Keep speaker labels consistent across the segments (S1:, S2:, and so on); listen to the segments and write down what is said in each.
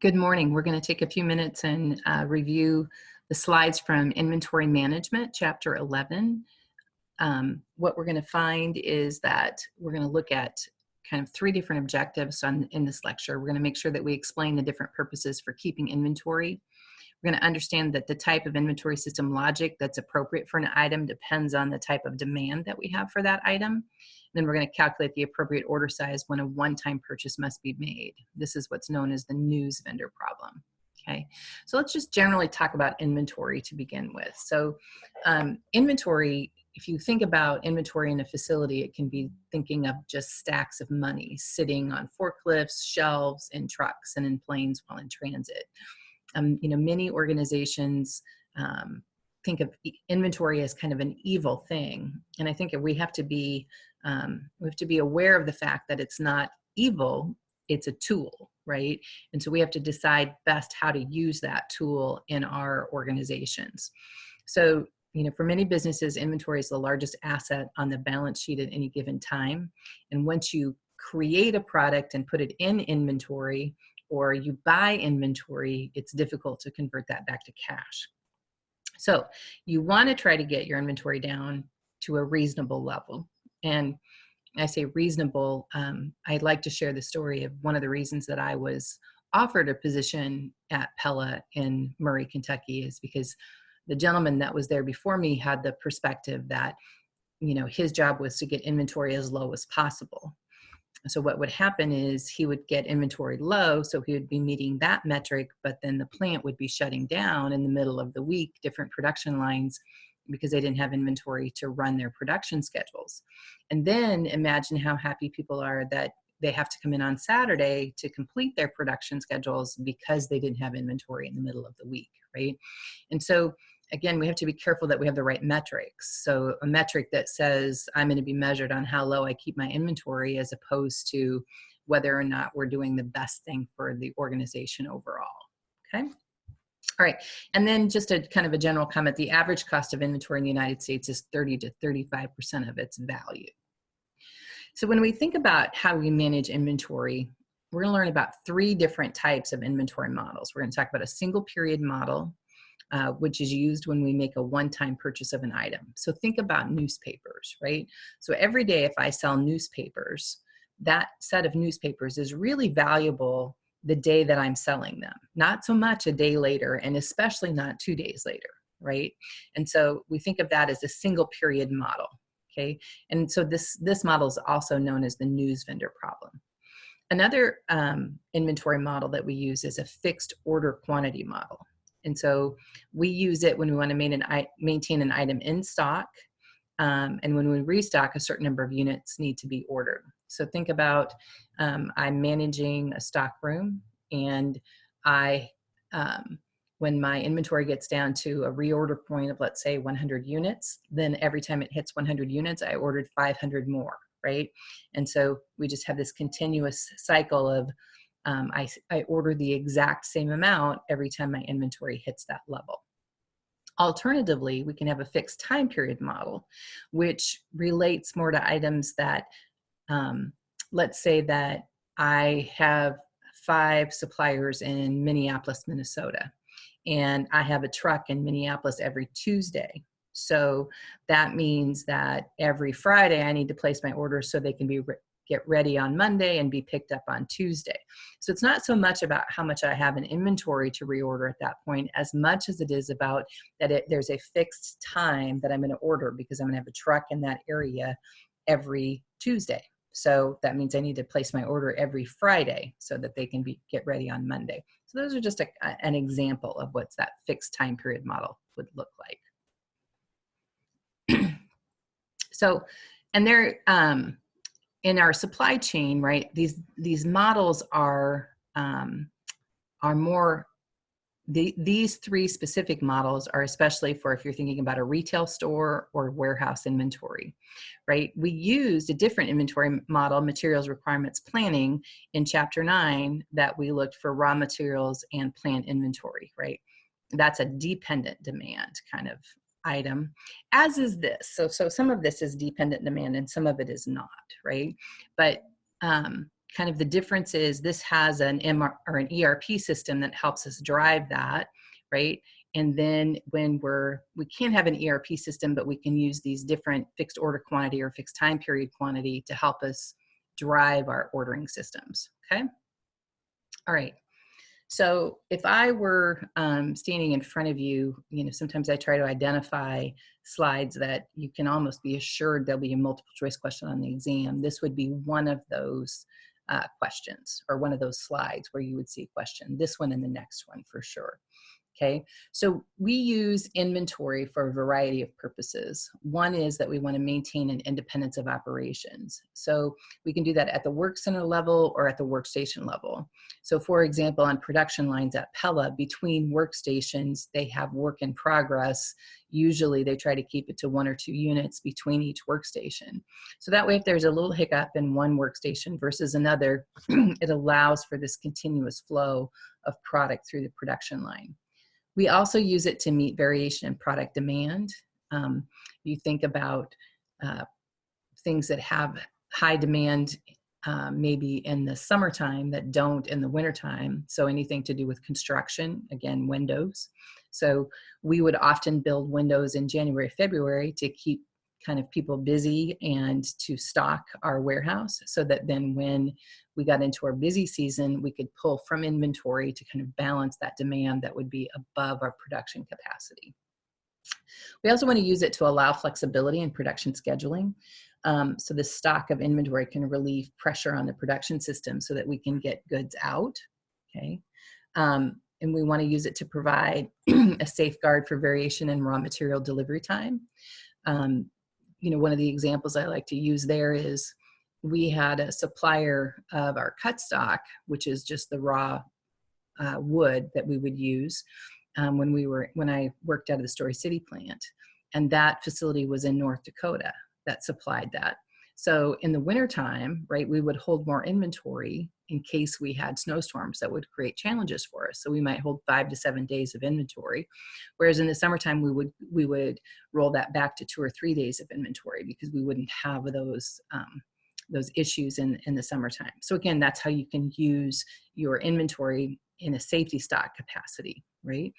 S1: Good morning. We're going to take a few minutes and review the slides from Inventory Management, Chapter 11. What we're going to find is that we're going to look at kind of three different objectives in this lecture. We're going to make sure that we explain the different purposes for keeping inventory. We're going to understand that the type of inventory system logic that's appropriate for an item depends on the type of demand that we have for that item. Then we're going to calculate the appropriate order size when a one-time purchase must be made. This is what's known as the news vendor problem. Okay, so let's just generally talk about inventory to begin with. So inventory, if you think about inventory in a facility, it can be thinking of just stacks of money sitting on forklifts, shelves, in trucks, and in planes while in transit. Many organizations think of inventory as kind of an evil thing, and I think we have to be aware of the fact that it's not evil; it's a tool, right? And so we have to decide best how to use that tool in our organizations. So, for many businesses, inventory is the largest asset on the balance sheet at any given time. And once you create a product and put it in inventory, or you buy inventory, it's difficult to convert that back to cash. So you want to try to get your inventory down to a reasonable level. And I say reasonable, I'd like to share the story of one of the reasons that I was offered a position at Pella in Murray, Kentucky, is because the gentleman that was there before me had the perspective that, his job was to get inventory as low as possible. So what would happen is he would get inventory low, so he would be meeting that metric, but then the plant would be shutting down in the middle of the week, different production lines, because they didn't have inventory to run their production schedules. And then imagine how happy people are that they have to come in on Saturday to complete their production schedules because they didn't have inventory in the middle of the week, right? And so again, we have to be careful that we have the right metrics. So a metric that says I'm going to be measured on how low I keep my inventory, as opposed to whether or not we're doing the best thing for the organization overall. Okay. All right. And then just a kind of a general comment, the average cost of inventory in the United States is 30 to 35% of its value. So when we think about how we manage inventory, we're going to learn about three different types of inventory models. We're going to talk about a single period model, which is used when we make a one-time purchase of an item. So think about newspapers, right? So every day if I sell newspapers, that set of newspapers is really valuable the day that I'm selling them, not so much a day later, and especially not 2 days later, right? And so we think of that as a single period model, okay? And so this model is also known as the news vendor problem. Another inventory model that we use is a fixed order quantity model. And so we use it when we want to maintain an item in stock. And when we restock, a certain number of units need to be ordered. So think about I'm managing a stock room, and when my inventory gets down to a reorder point of, let's say, 100 units, then every time it hits 100 units, I ordered 500 more, right? And so we just have this continuous cycle of I order the exact same amount every time my inventory hits that level. Alternatively, we can have a fixed time period model, which relates more to items that, let's say that I have 5 suppliers in Minneapolis, Minnesota, and I have a truck in Minneapolis every Tuesday. So that means that every Friday I need to place my orders so they can get ready on Monday and be picked up on Tuesday. So it's not so much about how much I have in inventory to reorder at that point, as much as it is about that there's a fixed time that I'm going to order, because I'm going to have a truck in that area every Tuesday. So that means I need to place my order every Friday so that they can get ready on Monday. So those are just an example of what that fixed time period model would look like. So, and they're, in our supply chain, right, these models are more, these three specific models are especially for if you're thinking about a retail store or warehouse inventory, right? We used a different inventory model, materials requirements planning, in Chapter 9, that we looked for raw materials and plant inventory, right? That's a dependent demand kind of item, as is this. So some of this is dependent demand and some of it is not, right? But kind of the difference is this has an MR or an ERP system that helps us drive that, right? And then when we can't have an ERP system, but we can use these different fixed order quantity or fixed time period quantity to help us drive our ordering systems, okay? All right. So if I were standing in front of you, sometimes I try to identify slides that you can almost be assured there'll be a multiple choice question on the exam. This would be one of those questions, or one of those slides where you would see a question. This one and the next one for sure. Okay, so we use inventory for a variety of purposes. One is that we want to maintain an independence of operations. So we can do that at the work center level or at the workstation level. So for example, on production lines at Pella, between workstations, they have work in progress. Usually they try to keep it to 1 or 2 units between each workstation. So that way, if there's a little hiccup in one workstation versus another, it allows for this continuous flow of product through the production line. We also use it to meet variation in product demand. You think about things that have high demand maybe in the summertime that don't in the wintertime. So anything to do with construction, again, windows. So we would often build windows in January, February to keep kind of people busy and to stock our warehouse, so that then when we got into our busy season, we could pull from inventory to kind of balance that demand that would be above our production capacity. We also want to use it to allow flexibility in production scheduling. So the stock of inventory can relieve pressure on the production system so that we can get goods out, okay? And we want to use it to provide a safeguard for variation in raw material delivery time. One of the examples I like to use there is we had a supplier of our cut stock, which is just the raw wood that we would use when I worked out of the Story City plant. And that facility was in North Dakota that supplied that. So in the wintertime, right, we would hold more inventory in case we had snowstorms that would create challenges for us. So we might hold 5 to 7 days of inventory, whereas in the summertime we would roll that back to 2 or 3 days of inventory because we wouldn't have those issues in the summertime. So again, that's how you can use your inventory in a safety stock capacity, right?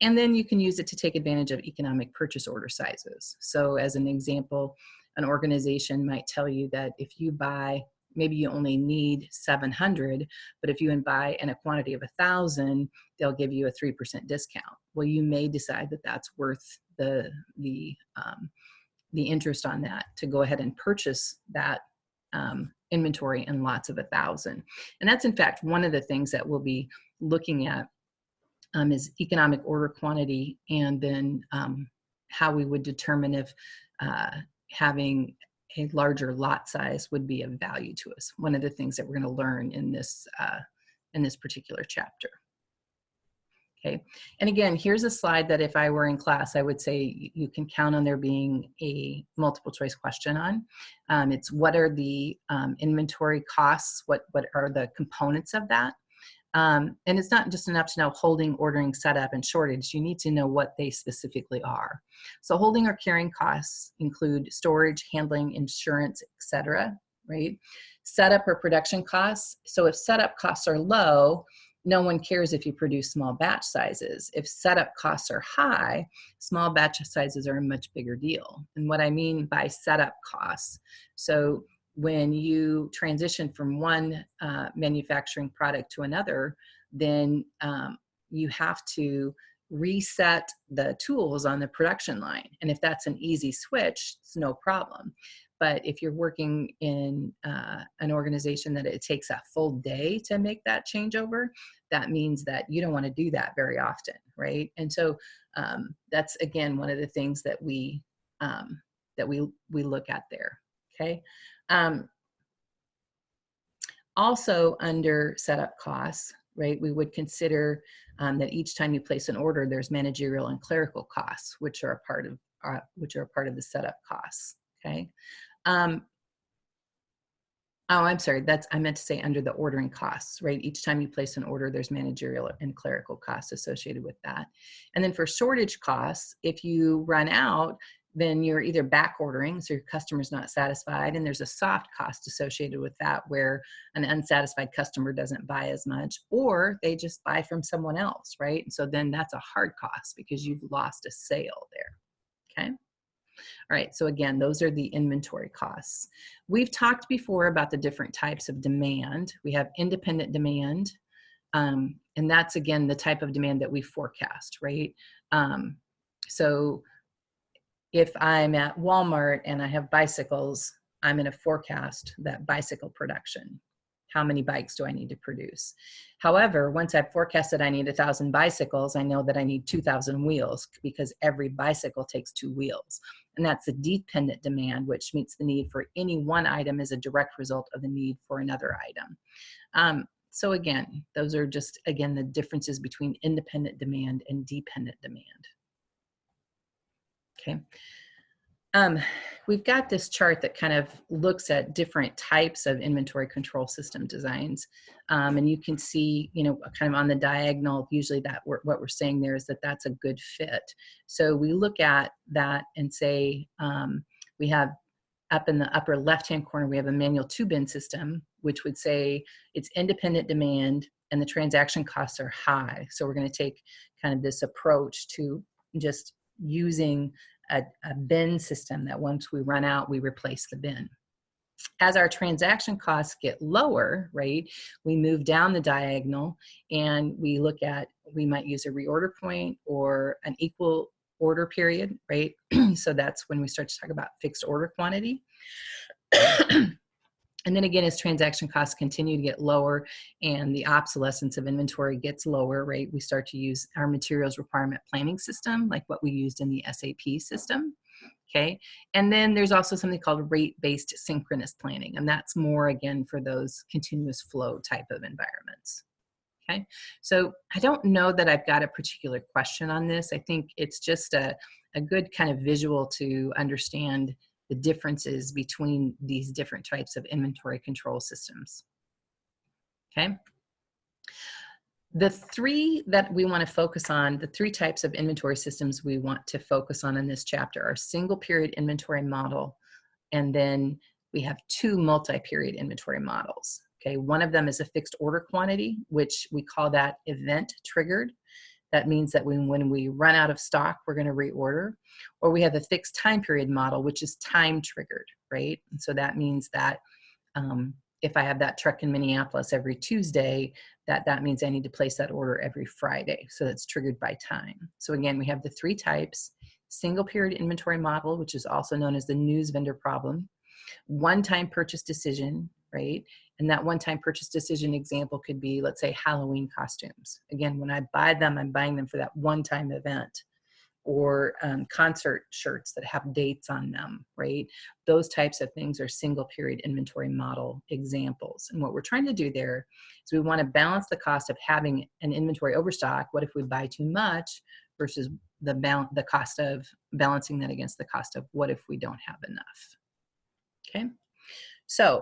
S1: And then you can use it to take advantage of economic purchase order sizes. So as an example, an organization might tell you that if you buy, maybe you only need 700, but if you buy in a quantity of 1,000, they'll give you a 3% discount. Well, you may decide that that's worth the interest on that to go ahead and purchase that inventory in lots of 1,000. And that's in fact one of the things that we'll be looking at is economic order quantity, and then how we would determine if having a larger lot size would be of value to us. One of the things that we're going to learn in this particular chapter. Okay, and again, here's a slide that if I were in class, I would say you can count on there being a multiple choice question on. It's what are the inventory costs? What are the components of that? And it's not just enough to know holding, ordering, setup, and shortage. You need to know what they specifically are. So holding or carrying costs include storage, handling, insurance, etc., right? Setup or production costs. So if setup costs are low, no one cares if you produce small batch sizes. If setup costs are high, small batch sizes are a much bigger deal. And what I mean by setup costs, so when you transition from one manufacturing product to another, then you have to reset the tools on the production line. And if that's an easy switch, it's no problem. But if you're working in an organization that it takes a full day to make that changeover, that means that you don't want to do that very often, right? And so that's again one of the things that we look at there. Okay. Also under setup costs, right, we would consider that each time you place an order, there's managerial and clerical costs, which are a part of the setup costs. Okay. Oh, I'm sorry. I meant to say under the ordering costs, right? Each time you place an order, there's managerial and clerical costs associated with that. And then for shortage costs, if you run out, then you're either back ordering, so your customer's not satisfied, and there's a soft cost associated with that where an unsatisfied customer doesn't buy as much, or they just buy from someone else, right? And so then that's a hard cost because you've lost a sale there, okay? All right, so again, those are the inventory costs. We've talked before about the different types of demand. We have independent demand, and that's, again, the type of demand that we forecast, right? So if I'm at Walmart and I have bicycles, I'm going to forecast that bicycle production. How many bikes do I need to produce? However, once I've forecasted I need 1,000 bicycles, I know that I need 2,000 wheels because every bicycle takes 2 wheels. And that's a dependent demand, which meets the need for any one item as a direct result of the need for another item. So again, those are just, again, the differences between independent demand and dependent demand. Okay. We've got this chart that kind of looks at different types of inventory control system designs. And you can see, you know, kind of on the diagonal, usually that what we're saying there is that that's a good fit. So we look at that and say, we have up in the upper left-hand corner, we have a manual 2-bin system, which would say it's independent demand and the transaction costs are high. So we're going to take kind of this approach to just using a bin system that once we run out, we replace the bin. As our transaction costs get lower, right, we move down the diagonal and we look at, we might use a reorder point or an equal order period, right? So that's when we start to talk about fixed order quantity. And then again, as transaction costs continue to get lower and the obsolescence of inventory gets lower, right, we start to use our materials requirement planning system, like what we used in the SAP system, okay? And then there's also something called rate-based synchronous planning, and that's more, again, for those continuous flow type of environments, okay? So I don't know that I've got a particular question on this. I think it's just a good kind of visual to understand the differences between these different types of inventory control systems, okay? The three that we want to focus on, the 3 types of inventory systems we want to focus on in this chapter are single period inventory model, and then we have 2 multi-period inventory models, okay? One of them is a fixed order quantity, which we call that event triggered. That means that when we run out of stock, we're going to reorder. Or we have a fixed time period model, which is time triggered, right? And so that means that if I have that truck in Minneapolis every Tuesday, that means I need to place that order every Friday. So that's triggered by time. So again, we have the 3 types: single period inventory model, which is also known as the news vendor problem; one-time purchase decision, right? And that one-time purchase decision example could be, let's say, Halloween costumes. Again, when I buy them, I'm buying them for that one-time event. Or concert shirts that have dates on them, right? Those types of things are single period inventory model examples. And what we're trying to do there is we want to balance the cost of having an inventory overstock. What if we buy too much versus the cost of balancing that against the cost of what if we don't have enough, okay? So